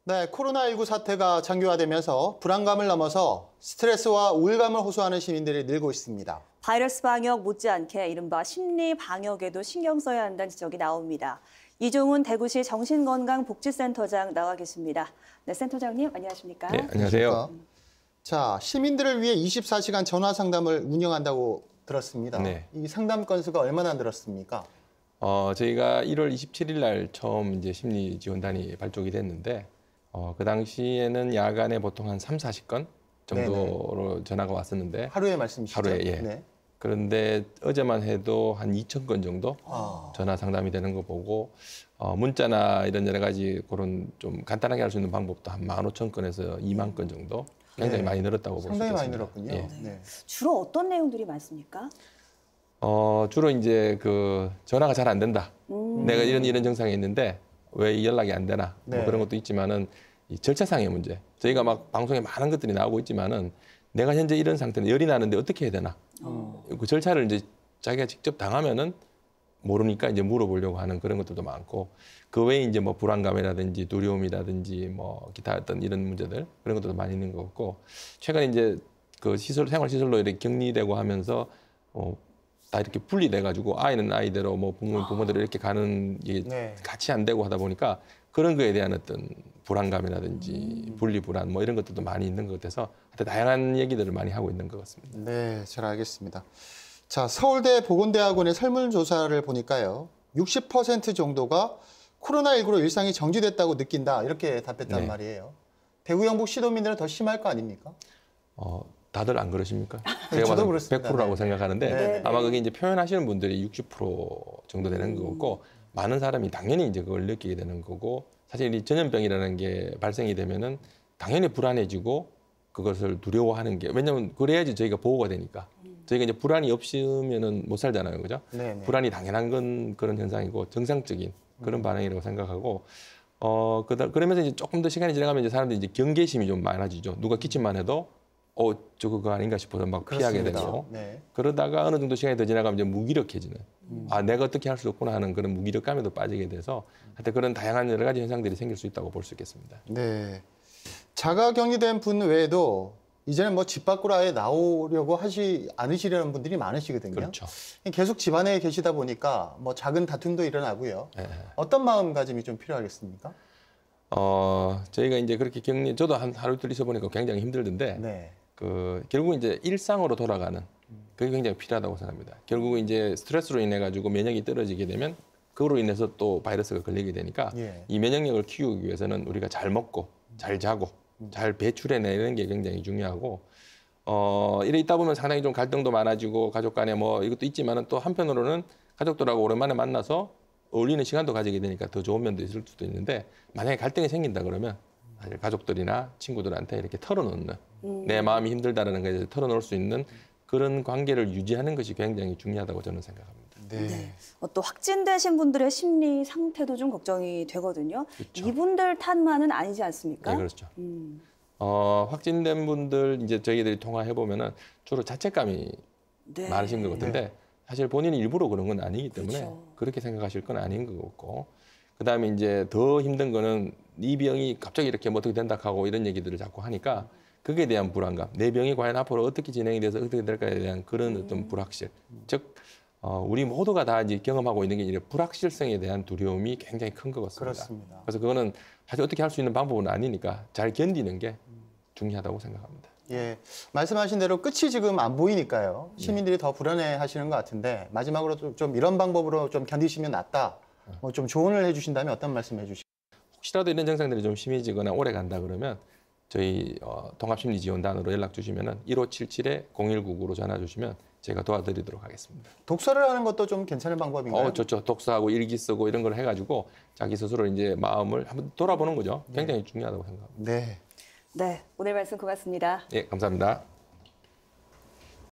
네, 코로나19 사태가 장기화되면서 불안감을 넘어서 스트레스와 우울감을 호소하는 시민들이 늘고 있습니다. 바이러스 방역 못지않게 이른바 심리 방역에도 신경 써야 한다는 지적이 나옵니다. 이종훈 대구시 정신건강복지센터장 나와 계십니다. 네, 센터장님 안녕하십니까? 네, 안녕하세요. 자, 시민들을 위해 24시간 전화 상담을 운영한다고 들었습니다. 네. 이 상담 건수가 얼마나 늘었습니까? 저희가 1월 27일 날 처음 이제 심리 지원단이 발족이 됐는데 그 당시에는 야간에 보통 한 3, 40건 정도로 네네. 전화가 왔었는데 하루에 말씀이시죠? 하루에 예. 네. 그런데 어제만 해도 한 2,000건 정도 전화 상담이 되는 거 보고 문자나 이런 여러 가지 그런 좀 간단하게 할 수 있는 방법도 한 15,000건에서 2만 건 정도 굉장히 많이 늘었다고 볼 수 있습니다. 상당히 많이 늘었군요. 예. 네. 주로 어떤 내용들이 많습니까? 주로 이제 그 전화가 잘 안 된다. 내가 이런 증상이 있는데 왜 연락이 안 되나 네. 뭐 그런 것도 있지만은 이 절차상의 문제. 저희가 막 방송에 많은 것들이 나오고 있지만은 내가 현재 이런 상태는 열이 나는데 어떻게 해야 되나. 그 절차를 이제 자기가 직접 당하면은 모르니까 이제 물어보려고 하는 그런 것들도 많고 그 외에 이제 뭐 불안감이라든지 두려움이라든지 뭐 기타 어떤 이런 문제들 그런 것들도 많이 있는 것 같고 최근에 이제 그 생활 시설로 이렇게 격리되고 하면서 다 이렇게 분리돼 가지고 아이는 아이대로 뭐 부모대로 이렇게 가는 게 네. 같이 안 되고 하다 보니까 그런 거에 대한 어떤 불안감이라든지 분리불안 뭐 이런 것들도 많이 있는 것 같아서 하여튼 다양한 얘기들을 많이 하고 있는 것 같습니다. 네, 잘 알겠습니다. 자, 서울대 보건대학원의 설문조사를 보니까요. 60% 정도가 코로나19로 일상이 정지됐다고 느낀다 이렇게 답했단 네. 말이에요. 대구 영북 시도민들은 더 심할 거 아닙니까? 다들 안 그러십니까? 네, 제가 저도 봐도 그렇습니다. 100%라고 네. 생각하는데 네. 아마 그게 이제 표현하시는 분들이 60% 정도 되는 거고 많은 사람이 당연히 이제 그걸 느끼게 되는 거고 사실 이 전염병이라는 게 발생이 되면은 당연히 불안해지고 그것을 두려워하는 게 왜냐하면 그래야지 저희가 보호가 되니까 저희가 이제 불안이 없으면은 못 살잖아요, 그죠? 네네. 불안이 당연한 건 그런 현상이고 정상적인 그런 반응이라고 생각하고 그러면서 이제 조금 더 시간이 지나가면 이제 사람들이 이제 경계심이 좀 많아지죠. 누가 기침만 해도 저거 그거 아닌가 싶어서 막 피하게 그렇습니다. 되고 네. 그러다가 어느 정도 시간이 더 지나가면 이제 무기력해지는 내가 어떻게 할 수 없구나 하는 그런 무기력감에도 빠지게 돼서 하여튼 그런 다양한 여러 가지 현상들이 생길 수 있다고 볼 수 있겠습니다. 네. 자가 격리된 분 외에도 이제는 뭐 집 밖으로 아예 나오려고 하지 않으시려는 분들이 많으시거든요. 그렇죠. 계속 집 안에 계시다 보니까 뭐 작은 다툼도 일어나고요. 네. 어떤 마음가짐이 좀 필요하겠습니까? 저희가 이제 그렇게 저도 한 하루 이틀 있어 보니까 굉장히 힘들던데 네. 결국 이제 일상으로 돌아가는 그게 굉장히 필요하다고 생각합니다. 결국 이제 스트레스로 인해 가지고 면역이 떨어지게 되면 그로 인해서 또 바이러스가 걸리게 되니까 예. 이 면역력을 키우기 위해서는 우리가 잘 먹고 잘 자고 잘 배출해내는 게 굉장히 중요하고 이래 있다 보면 상당히 좀 갈등도 많아지고 가족 간에 뭐 이것도 있지만은 또 한편으로는 가족들하고 오랜만에 만나서 어울리는 시간도 가지게 되니까 더 좋은 면도 있을 수도 있는데 만약에 갈등이 생긴다 그러면 사실 가족들이나 친구들한테 이렇게 털어놓는 내 마음이 힘들다라는 것을 털어놓을 수 있는 그런 관계를 유지하는 것이 굉장히 중요하다고 저는 생각합니다. 네. 또 확진되신 분들의 심리 상태도 좀 걱정이 되거든요. 그렇죠. 이분들 탓만은 아니지 않습니까? 네, 그렇죠. 확진된 분들 이제 저희들이 통화해 보면은 주로 자책감이 네. 많으신 것 같은데 사실 본인이 일부러 그런 건 아니기 때문에 그렇죠. 그렇게 생각하실 건 아닌 것 같고 그다음에 이제 더 힘든 거는 이 병이 갑자기 이렇게 뭐 어떻게 된다 하고 이런 얘기들을 자꾸 하니까 그게 대한 불안감, 내 병이 과연 앞으로 어떻게 진행이 돼서 어떻게 될까에 대한 그런 어떤 불확실, 즉 우리 모두가 다 이제 경험하고 있는 게 이제 불확실성에 대한 두려움이 굉장히 큰 것 같습니다. 그렇습니다. 그래서 그거는 사실 어떻게 할 수 있는 방법은 아니니까 잘 견디는 게 중요하다고 생각합니다. 예, 말씀하신 대로 끝이 지금 안 보이니까요. 시민들이 더 불안해 하시는 것 같은데 마지막으로 좀 이런 방법으로 좀 견디시면 낫다. 뭐 좀 조언을 해주신다면 어떤 말씀 해주시죠? 혹시라도 이런 증상들이 좀 심해지거나 오래 간다 그러면 저희 통합심리지원단으로 연락 주시면은 1577-0199로 전화 주시면 제가 도와드리도록 하겠습니다. 독서를 하는 것도 좀 괜찮은 방법인가요? 좋죠. 독서하고 일기 쓰고 이런 걸 해가지고 자기 스스로 이제 마음을 한번 돌아보는 거죠. 굉장히 중요하다고 생각합니다. 네. 네, 오늘 말씀 고맙습니다. 예, 감사합니다.